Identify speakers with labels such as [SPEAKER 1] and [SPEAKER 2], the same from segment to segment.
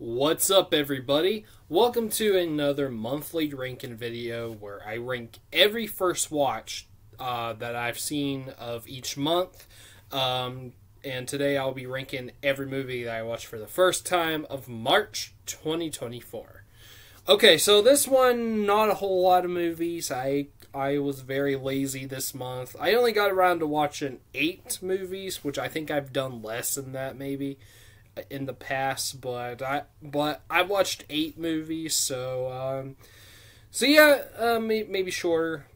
[SPEAKER 1] What's up, everybody? Welcome to another monthly ranking video where I rank every first watch that I've seen of each month. And today I'll be ranking every movie that I watched for the first time of March 2024. Okay, so this one, not a whole lot of movies. I was very lazy this month. I only got around to watching 8 movies, which I think I've done less than that maybe in the past, but I watched 8 movies, so yeah, maybe shorter,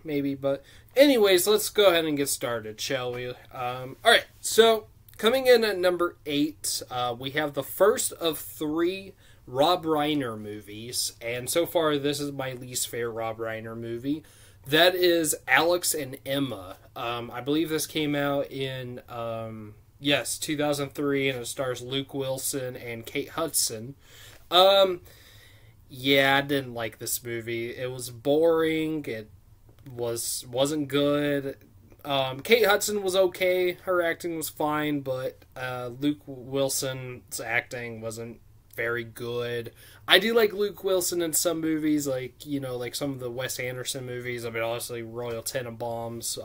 [SPEAKER 1] maybe, but anyways, let's go ahead and get started, shall we? Alright, so coming in at number 8, we have the first of 3 Rob Reiner movies, and so far this is my least favorite Rob Reiner movie. That is Alex and Emma. I believe this came out in 2003, and it stars Luke Wilson and Kate Hudson. Yeah, I didn't like this movie. It was boring. It wasn't good. Kate Hudson was okay. Her acting was fine, but Luke Wilson's acting wasn't very good. I do like Luke Wilson in some movies, like some of the Wes Anderson movies. I mean, honestly, Royal Tenenbaums.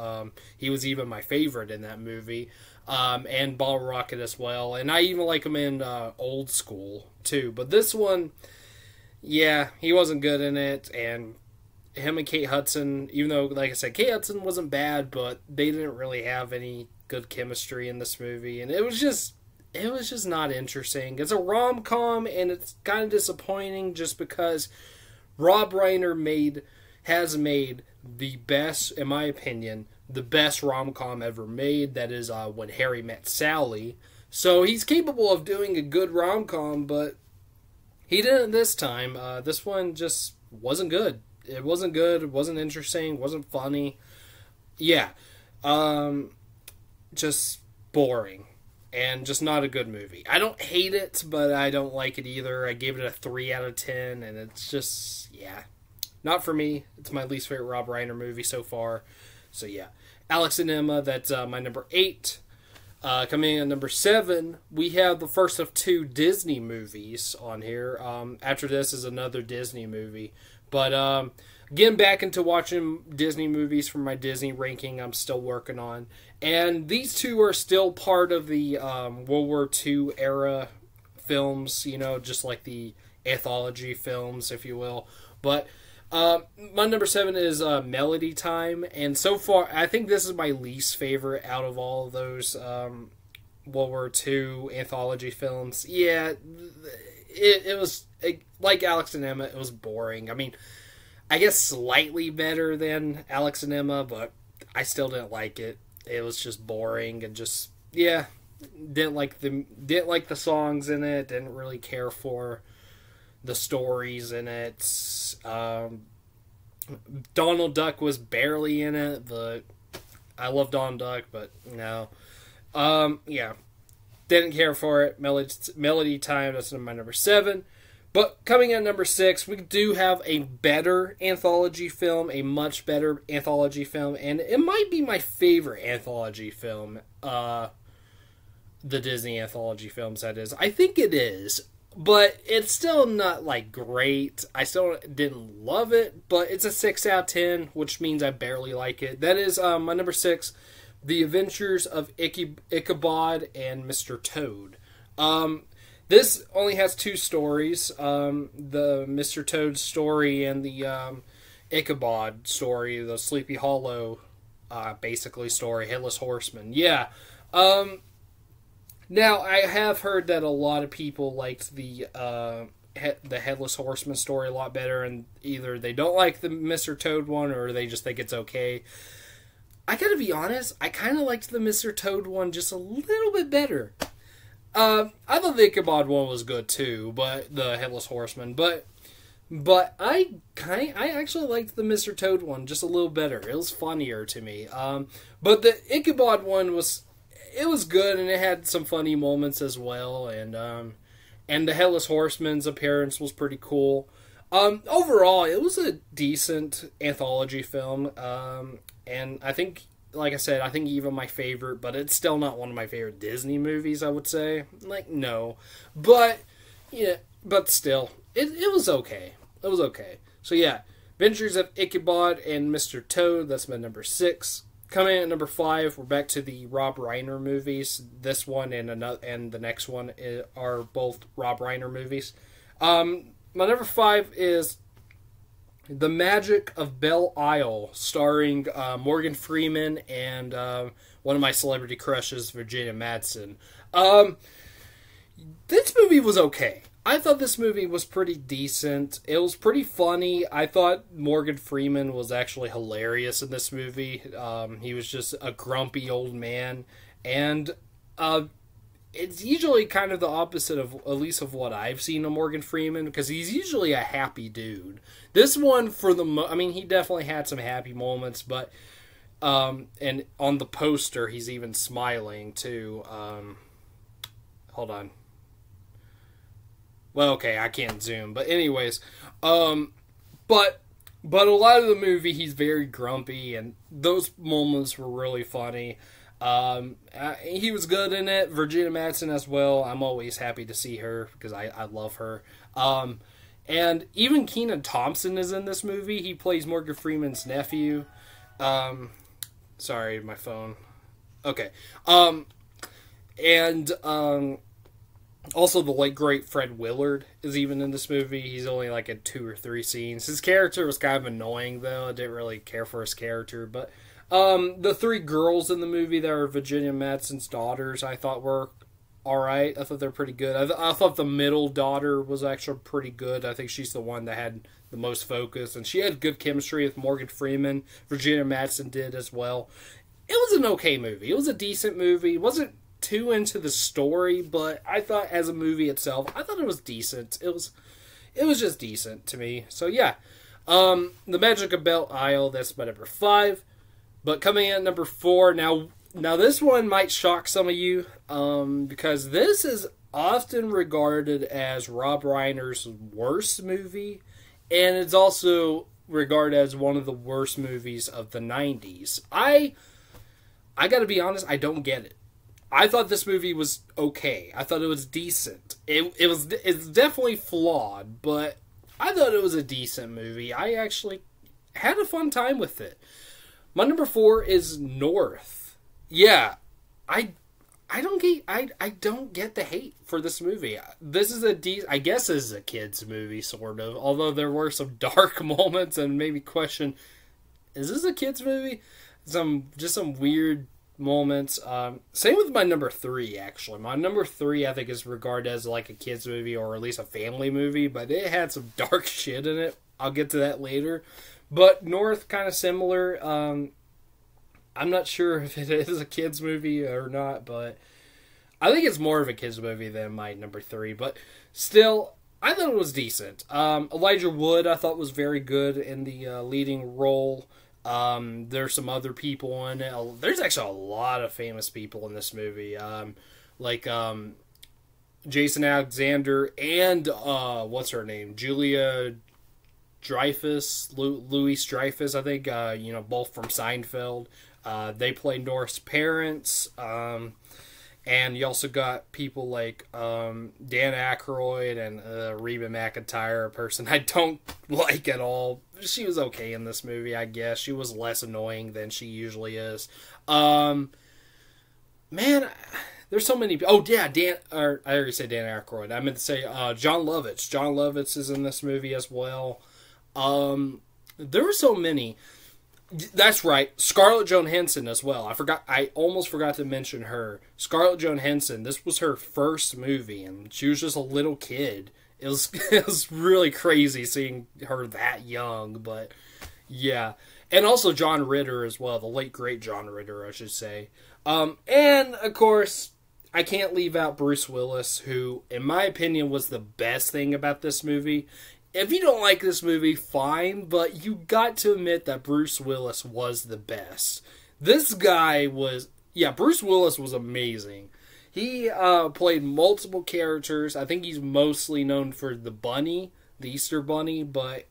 [SPEAKER 1] He was even my favorite in that movie. And Bottle Rocket as well. And I even like him in Old School, too. But this one, yeah, he wasn't good in it. And him and Kate Hudson, even though, like I said, Kate Hudson wasn't bad, but they didn't really have any good chemistry in this movie. And it was just not interesting. It's a rom-com, and it's kind of disappointing just because Rob Reiner has made the best, in my opinion, the best rom-com ever made. That is When Harry Met Sally. So he's capable of doing a good rom-com, but he didn't this time. This one just wasn't good. It wasn't good. It wasn't interesting. It wasn't funny. Yeah. Just boring. And just not a good movie. I don't hate it, but I don't like it either. I gave it a 3 out of 10, and it's just, yeah. Not for me. It's my least favorite Rob Reiner movie so far. So yeah, Alex and Emma, that's my number 8. Coming in at number 7, we have the first of 2 Disney movies on here. After this is another Disney movie. But getting back into watching Disney movies for my Disney ranking I'm still working on. And these 2 are still part of the World War II era films, just like the anthology films, if you will. But my number 7 is Melody Time, and so far I think this is my least favorite out of all of those World War II anthology films. Yeah, it was like Alex and Emma. It was boring. I mean, I guess slightly better than Alex and Emma, but I still didn't like it. It was just boring and just, yeah, didn't like the songs in it. Didn't really care for the stories in it. Donald Duck was barely in it, but I love Donald Duck, but no. Yeah, didn't care for it. Melody Time, that's my number 7. But coming in at number 6, we do have a better anthology film, a much better anthology film, and it might be my favorite anthology film, the Disney anthology films, that is. I think it is. But it's still not, like, great. I still didn't love it, but it's a 6 out of 10, which means I barely like it. That is my number 6, The Adventures of Ichabod and Mr. Toad. This only has 2 stories, the Mr. Toad story and the Ichabod story, the Sleepy Hollow, basically, story, Headless Horseman. Yeah. Now, I have heard that a lot of people liked the Headless Horseman story a lot better, and either they don't like the Mr. Toad one, or they just think it's okay. I gotta be honest, I kind of liked the Mr. Toad one just a little bit better. I thought the Ichabod one was good too, but the Headless Horseman, but I actually liked the Mr. Toad one just a little better. It was funnier to me. But the Ichabod one was good, and it had some funny moments as well, and the Headless Horseman's appearance was pretty cool. Overall, it was a decent anthology film, and I think, like I said, I think even my favorite, but it's still not one of my favorite Disney movies, I would say. Like, no. But Yeah, but still, it was okay. It was okay. So yeah, Adventures of Ichabod and Mr. Toad. That's my number 6. Coming in at number 5, we're back to the Rob Reiner movies. This one and the next one are both Rob Reiner movies. My number 5 is The Magic of Belle Isle, starring Morgan Freeman and one of my celebrity crushes, Virginia Madsen. This movie was okay. I thought this movie was pretty decent. It was pretty funny. I thought Morgan Freeman was actually hilarious in this movie. He was just a grumpy old man. And it's usually kind of the opposite of, at least of what I've seen of Morgan Freeman, because he's usually a happy dude. This one, he definitely had some happy moments, but, and on the poster, he's even smiling, too. Hold on. Well, okay, I can't zoom, but anyways, but a lot of the movie, he's very grumpy, and those moments were really funny. He was good in it. Virginia Madsen as well. I'm always happy to see her, because I love her. And even Kenan Thompson is in this movie. He plays Morgan Freeman's nephew. Sorry, my phone. Okay. Also, the late great Fred Willard is even in this movie. He's only like in 2 or 3 scenes. His character was kind of annoying, though. I didn't really care for his character. But the 3 girls in the movie that are Virginia Madsen's daughters, I thought were alright. I thought they're pretty good. I thought the middle daughter was actually pretty good. I think she's the one that had the most focus. And she had good chemistry with Morgan Freeman. Virginia Madsen did as well. It was an okay movie. It was a decent movie. It wasn't too into the story, but I thought as a movie itself, I thought it was decent. It was just decent to me. So yeah, The Magic of Belle Isle, that's my number 5. But coming in at number 4, now this one might shock some of you, because this is often regarded as Rob Reiner's worst movie, and it's also regarded as one of the worst movies of the 90s. I gotta be honest, I don't get it. I thought this movie was okay. I thought it was decent. It's definitely flawed, but I thought it was a decent movie. I actually had a fun time with it. My number 4 is North. Yeah, I don't get the hate for this movie. This is I guess this is a kids movie, sort of. Although there were some dark moments and maybe question, is this a kids movie? Some weird moments. Same with my number 3, actually. My number 3, I think, is regarded as like a kids movie, or at least a family movie, but it had some dark shit in it. I'll get to that later. But North, kind of similar. I'm not sure if it is a kids movie or not, but I think it's more of a kids movie than my number 3. But still, I thought it was decent. Elijah Wood, I thought, was very good in the leading role. There's some other people in it. There's actually a lot of famous people in this movie. Like Jason Alexander and what's her name? Julia Dreyfus, Louise Dreyfus, I think, both from Seinfeld. They play North's parents. And you also got people like Dan Aykroyd and Reba McEntire, a person I don't like at all. She was okay in this movie, I guess. She was less annoying than she usually is. Man, there's so many. Oh yeah, I already said Dan Aykroyd. I meant to say John Lovitz. John Lovitz is in this movie as well. There were so many. That's right, Scarlett Johansson as well. I almost forgot to mention her. Scarlett Johansson, this was her first movie, and she was just a little kid. It was really crazy seeing her that young, but yeah. And also John Ritter as well, the late great John Ritter, I should say. And of course, I can't leave out Bruce Willis, who, in my opinion, was the best thing about this movie. If you don't like this movie, fine, but you got to admit that Bruce Willis was the best. This guy was, Bruce Willis was amazing. He played multiple characters. I think he's mostly known for the bunny, the Easter Bunny, but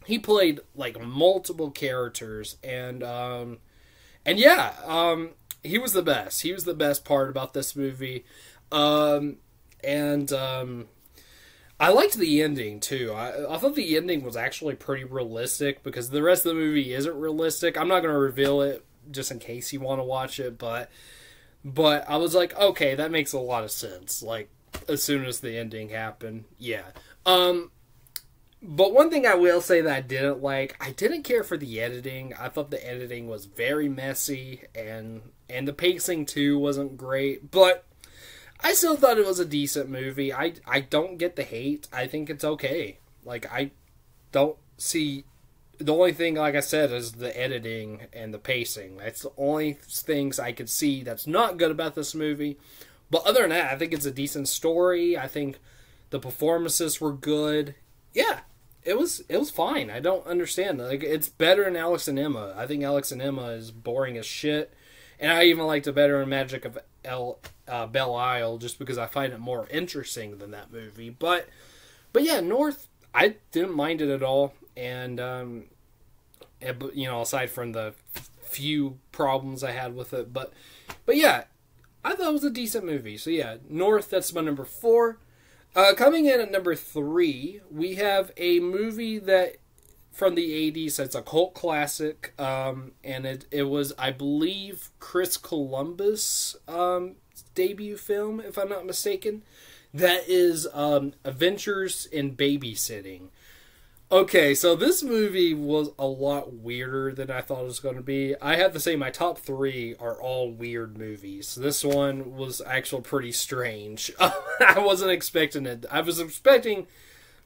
[SPEAKER 1] he played like multiple characters, and he was the best. He was the best part about this movie, I liked the ending too. I thought the ending was actually pretty realistic because the rest of the movie isn't realistic. I'm not going to reveal it just in case you want to watch it, but I was like, okay, that makes a lot of sense. Like as soon as the ending happened, yeah. But one thing I will say that I didn't care for the editing. I thought the editing was very messy, and the pacing too wasn't great. But I still thought it was a decent movie. I don't get the hate. I think it's okay. Like, I don't see... The only thing, like I said, is the editing and the pacing. That's the only things I could see that's not good about this movie. But other than that, I think it's a decent story. I think the performances were good. Yeah, it was fine. I don't understand. Like, it's better than Alex and Emma. I think Alex and Emma is boring as shit. And I even liked it better in Magic of Belle Isle, just because I find it more interesting than that movie. But yeah, North, I didn't mind it at all. And, you know, aside from the few problems I had with it. But yeah, I thought it was a decent movie. So yeah, North, that's my number 4. Coming in at number 3, we have a movie that from the 80s. It's a cult classic, and it was, I believe, Chris Columbus' debut film, if I'm not mistaken. That is Adventures in Babysitting. Okay, so this movie was a lot weirder than I thought it was going to be. I have to say my top 3 are all weird movies. This one was actually pretty strange. I wasn't expecting it. I was expecting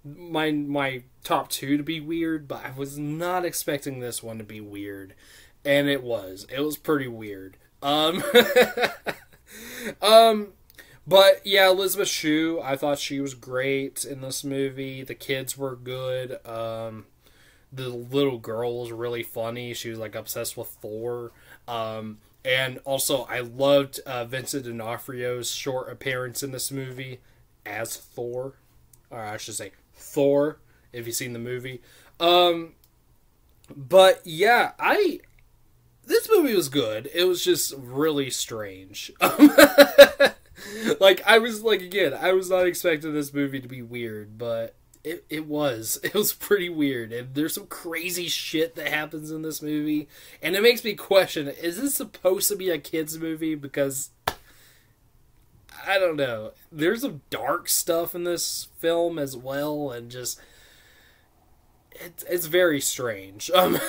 [SPEAKER 1] my top 2 to be weird, but I was not expecting this one to be weird. And it was. It was pretty weird. But yeah, Elizabeth Shue, I thought she was great in this movie. The kids were good. The little girl was really funny. She was like obsessed with Thor. And also I loved Vincent D'Onofrio's short appearance in this movie as Thor. Or I should say Thor, if you've seen the movie. But yeah, this movie was good. It was just really strange. Like, I was not expecting this movie to be weird, but it was. It was pretty weird, and there's some crazy shit that happens in this movie, and it makes me question, is this supposed to be a kid's movie? Because, I don't know. There's some dark stuff in this film as well, and just... It's very strange. And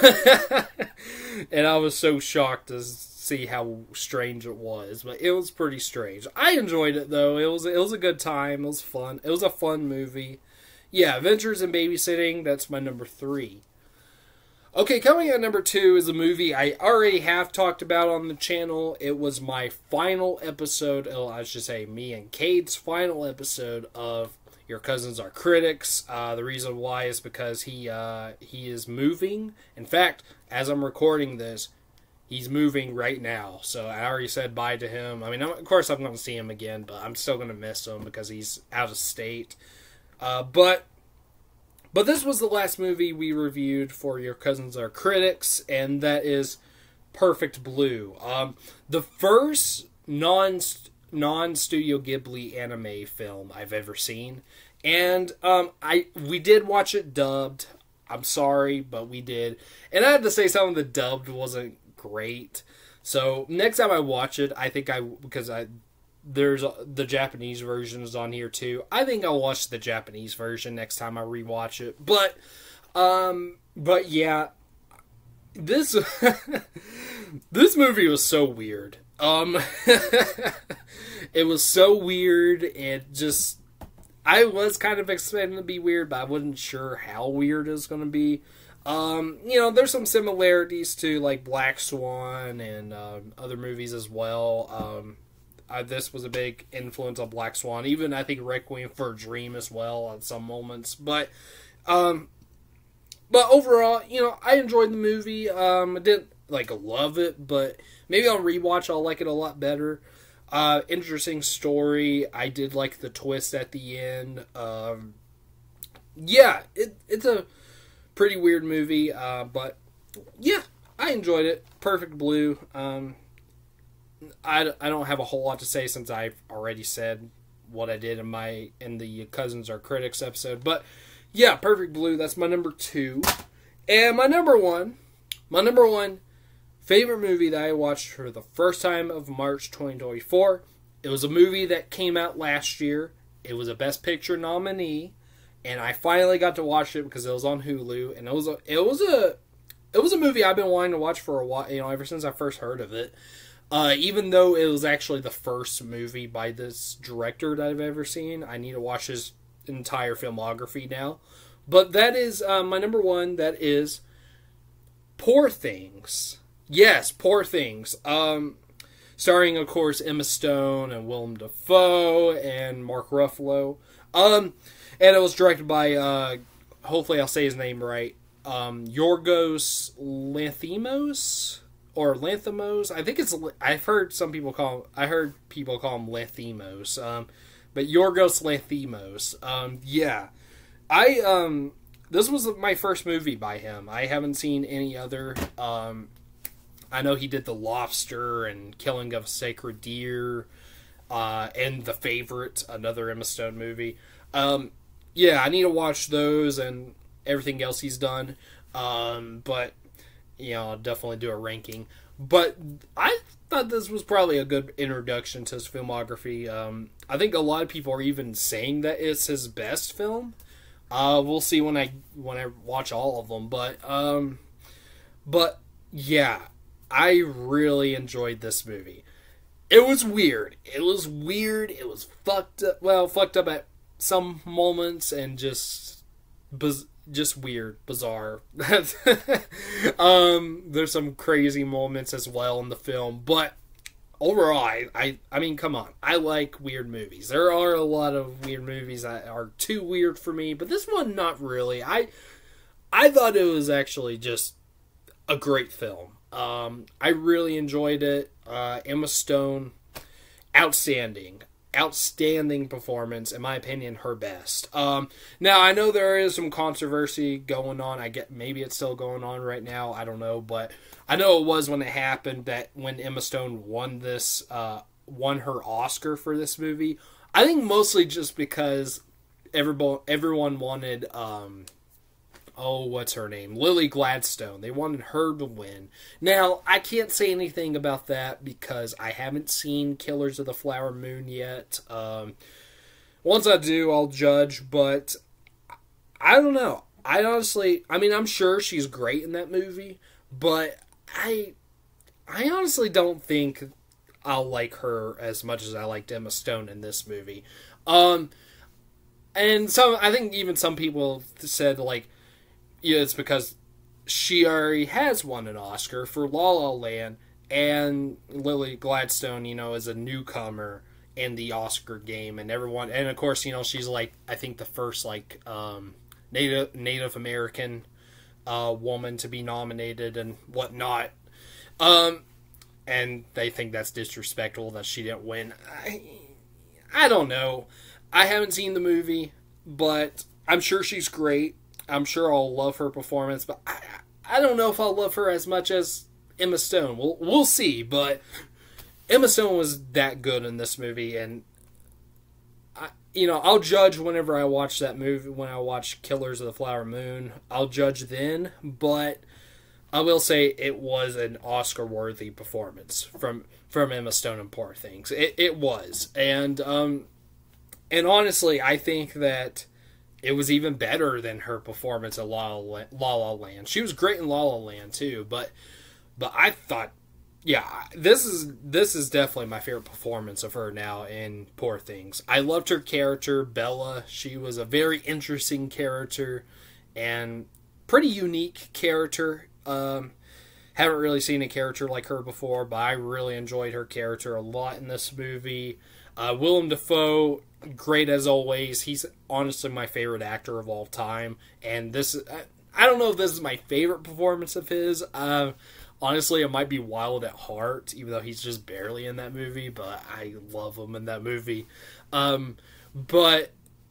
[SPEAKER 1] I was so shocked to see how strange it was, but it was pretty strange. I enjoyed it though. It was a good time. It was fun. It was a fun movie. Yeah, Adventures in Babysitting, that's my number 3. Okay, coming at number 2 is a movie I already have talked about on the channel. It was my final episode, I should say me and Cade's final episode of Your Cousins Are Critics. The reason why is because he is moving. In fact, as I'm recording this, he's moving right now. So I already said bye to him. I mean, of course I'm going to see him again, but I'm still going to miss him because he's out of state. But this was the last movie we reviewed for Your Cousins Are Critics, and that is Perfect Blue. The first non-Studio Ghibli anime film I've ever seen. And we did watch it dubbed. I'm sorry, but we did. And I have to say some of the dubbed wasn't great. So next time I watch it, I think there's the Japanese version is on here too. I think I'll watch the Japanese version next time I rewatch it. But yeah, this this movie was so weird. It was so weird, and just, I was kind of expecting it to be weird, but I wasn't sure how weird it was going to be. You know, there's some similarities to, like, Black Swan and other movies as well. This was a big influence on Black Swan, even, I think, Requiem for a Dream as well at some moments. But overall, you know, I enjoyed the movie. I didn't, like, love it, but maybe I'll rewatch, I'll like it a lot better. Interesting story. I did like the twist at the end. Yeah, it's a pretty weird movie, but yeah, I enjoyed it. Perfect Blue. I don't have a whole lot to say since I've already said what I did in the Cousins Are Critics episode. But yeah, Perfect Blue, that's my number 2. And my number one favorite movie that I watched for the first time of March 2024. It was a movie that came out last year. It was a Best Picture nominee, and I finally got to watch it because it was on Hulu. And it was a movie I've been wanting to watch for a while, ever since I first heard of it. Even though it was actually the first movie by this director that I've ever seen, I need to watch his entire filmography now. But that is my number 1. That is Poor Things. Yes, Poor Things. Starring, of course, Emma Stone and Willem Dafoe and Mark Ruffalo. And it was directed by, hopefully I'll say his name right, Yorgos Lanthimos? Or Lanthimos? I think it's, I heard people call him Lanthimos. But Yorgos Lanthimos. Yeah. This was my first movie by him. I haven't seen any other. I know he did The Lobster and Killing of a Sacred Deer, and The Favorite, another Emma Stone movie. Yeah, I need to watch those and everything else he's done. But, I'll definitely do a ranking. But I thought this was probably a good introduction to his filmography. I think a lot of people are even saying that it's his best film. We'll see when I watch all of them. But yeah, I really enjoyed this movie. It was weird. It was fucked up. Well, fucked up at some moments and just weird, bizarre. There's some crazy moments as well in the film, but overall, I mean, come on. I like weird movies. There are a lot of weird movies that are too weird for me, but this one, not really. I thought it was actually just a great film. I really enjoyed it. Emma Stone, outstanding performance, in my opinion, her best. Now I know there is some controversy going on. I get maybe it's still going on right now. I don't know, but I know it was when it happened that when Emma Stone won her Oscar for this movie. I think mostly just because everyone wanted what's her name? Lily Gladstone. They wanted her to win. Now, I can't say anything about that because I haven't seen Killers of the Flower Moon yet. Once I do, I'll judge, but I don't know. I'm sure she's great in that movie, but I honestly don't think I'll like her as much as I liked Emma Stone in this movie. And I think even some people said, like, it's because she already has won an Oscar for La La Land, and Lily Gladstone, is a newcomer in the Oscar game, and everyone, and of course, she's like, I think the first, like, Native American woman to be nominated and whatnot. And they think that's disrespectful that she didn't win. I don't know. I haven't seen the movie, but I'm sure she's great. I'm sure I'll love her performance, but I don't know if I'll love her as much as Emma Stone. We'll see, but Emma Stone was that good in this movie, and I'll judge whenever I watch that movie. When I watch Killers of the Flower Moon, I'll judge then, but I will say it was an Oscar-worthy performance from Emma Stone in Poor Things. It was, and honestly, I think that it was even better than her performance at La La Land. She was great in La La Land too, but I thought, yeah, this is definitely my favorite performance of her now in Poor Things. I loved her character, Bella. She was a very interesting character and pretty unique character. Haven't really seen a character like her before, but I really enjoyed her character a lot in this movie. Willem Dafoe, great as always. He's honestly my favorite actor of all time, and I don't know if this is my favorite performance of his. Honestly, it might be Wild at Heart, even though he's just barely in that movie, but I love him in that movie.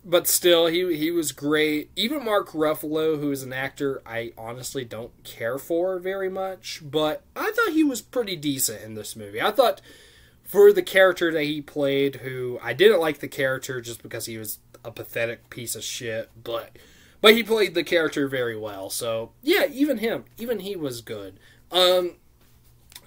[SPEAKER 1] But still, he was great. Even Mark Ruffalo, who is an actor I honestly don't care for very much, but I thought he was pretty decent in this movie. I thought for the character that he played, who I didn't like the character just because he was a pathetic piece of shit, but he played the character very well. So yeah, even he was good.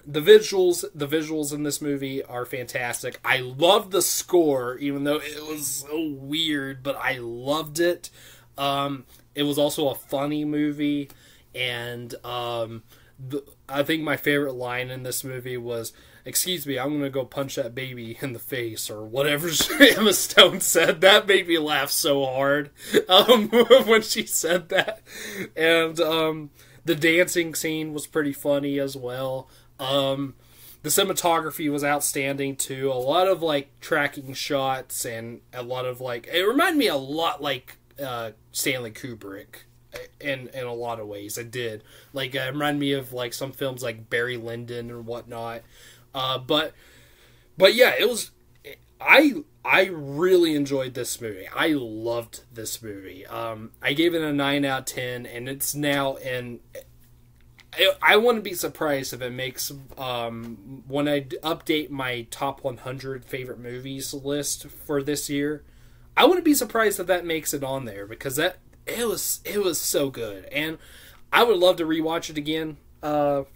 [SPEAKER 1] The visuals in this movie are fantastic. I love the score, even though it was so weird, but I loved it. It was also a funny movie, and I think my favorite line in this movie was, "Excuse me, I'm gonna go punch that baby in the face," or whatever Emma Stone said. That made me laugh so hard when she said that. And the dancing scene was pretty funny as well. The cinematography was outstanding too. A lot of like tracking shots and a lot of like, it reminded me a lot like Stanley Kubrick in a lot of ways. It did. Like, it reminded me of like some films like Barry Lyndon or whatnot. But yeah, it was. I really enjoyed this movie. I loved this movie. I gave it a 9 out of 10, and it's now in. I wouldn't be surprised if it makes, when I update my top 100 favorite movies list for this year, I wouldn't be surprised if that makes it on there, because it was so good, and I would love to rewatch it again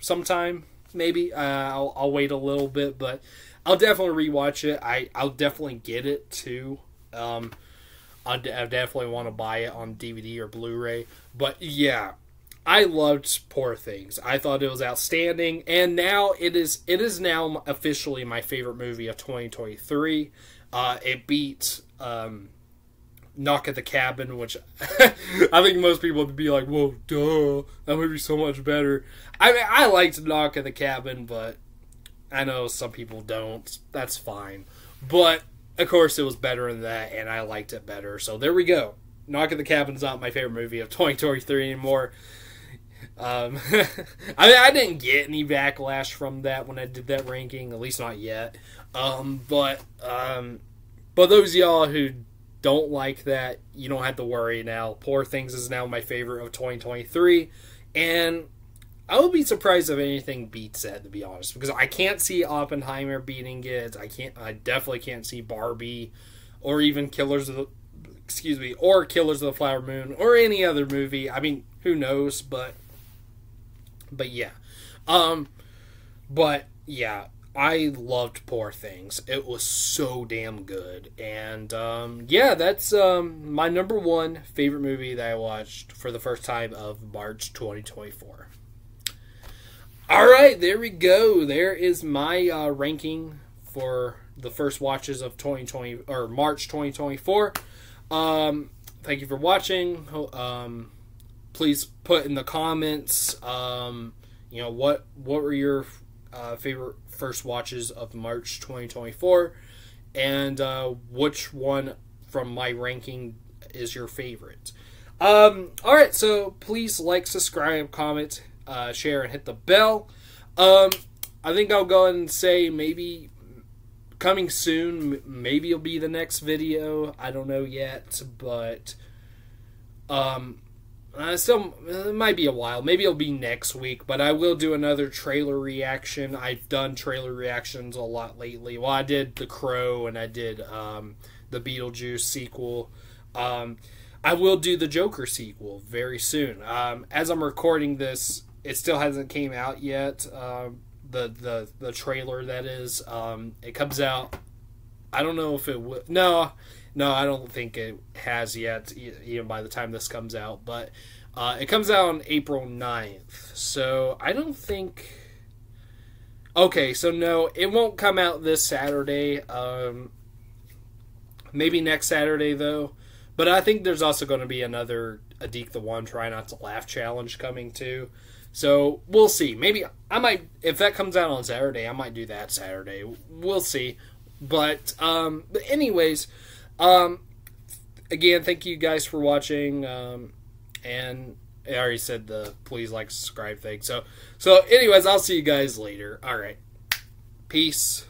[SPEAKER 1] sometime. Maybe I'll wait a little bit, but I'll definitely rewatch it. I'll definitely get it too. I definitely want to buy it on DVD or Blu-ray. But yeah, I loved Poor Things. I thought it was outstanding, and now it is now officially my favorite movie of 2023. It beat Knock at the Cabin, which I think most people would be like, "Whoa, duh, that movie's so much better." I mean, I liked Knock at the Cabin, but I know some people don't. That's fine. But of course, it was better than that, and I liked it better. So there we go. Knock at the Cabin's not my favorite movie of 2023 anymore. I mean, I didn't get any backlash from that when I did that ranking, at least not yet. But those of y'all who don't like that, you don't have to worry now. Poor Things is now my favorite of 2023, and I would be surprised if anything beats that, to be honest, because I can't see Oppenheimer beating it. I definitely can't see Barbie, or even Killers of the Flower Moon, or any other movie. I mean, who knows? But yeah, I loved Poor Things. It was so damn good, and yeah, that's my number one favorite movie that I watched for the first time of March 2024. All right, there we go. There is my ranking for the first watches of 2020 or March 2024. Thank you for watching. Please put in the comments, what were your favorite first watches of March 2024, and which one from my ranking is your favorite. All right, so please like, subscribe, comment, share, and hit the bell. I think I'll go ahead and say maybe coming soon. Maybe it'll be the next video. I don't know yet, but it might be a while. Maybe it'll be next week, but I will do another trailer reaction. I've done trailer reactions a lot lately. Well, I did The Crow, and I did the Beetlejuice sequel. I will do the Joker sequel very soon. As I'm recording this, it still hasn't came out yet. The trailer, that is. It comes out. I don't know if it will. No, I don't think it has yet, even by the time this comes out. But it comes out on April 9th. So I don't think... Okay, so no, it won't come out this Saturday. Maybe next Saturday, though. But I think there's also going to be another Adik the One Try Not to Laugh challenge coming, too. So we'll see. Maybe I might... If that comes out on Saturday, I might do that Saturday. We'll see. But anyways... again, thank you guys for watching, and I already said the please like, subscribe thing, so anyways, I'll see you guys later. Alright, peace.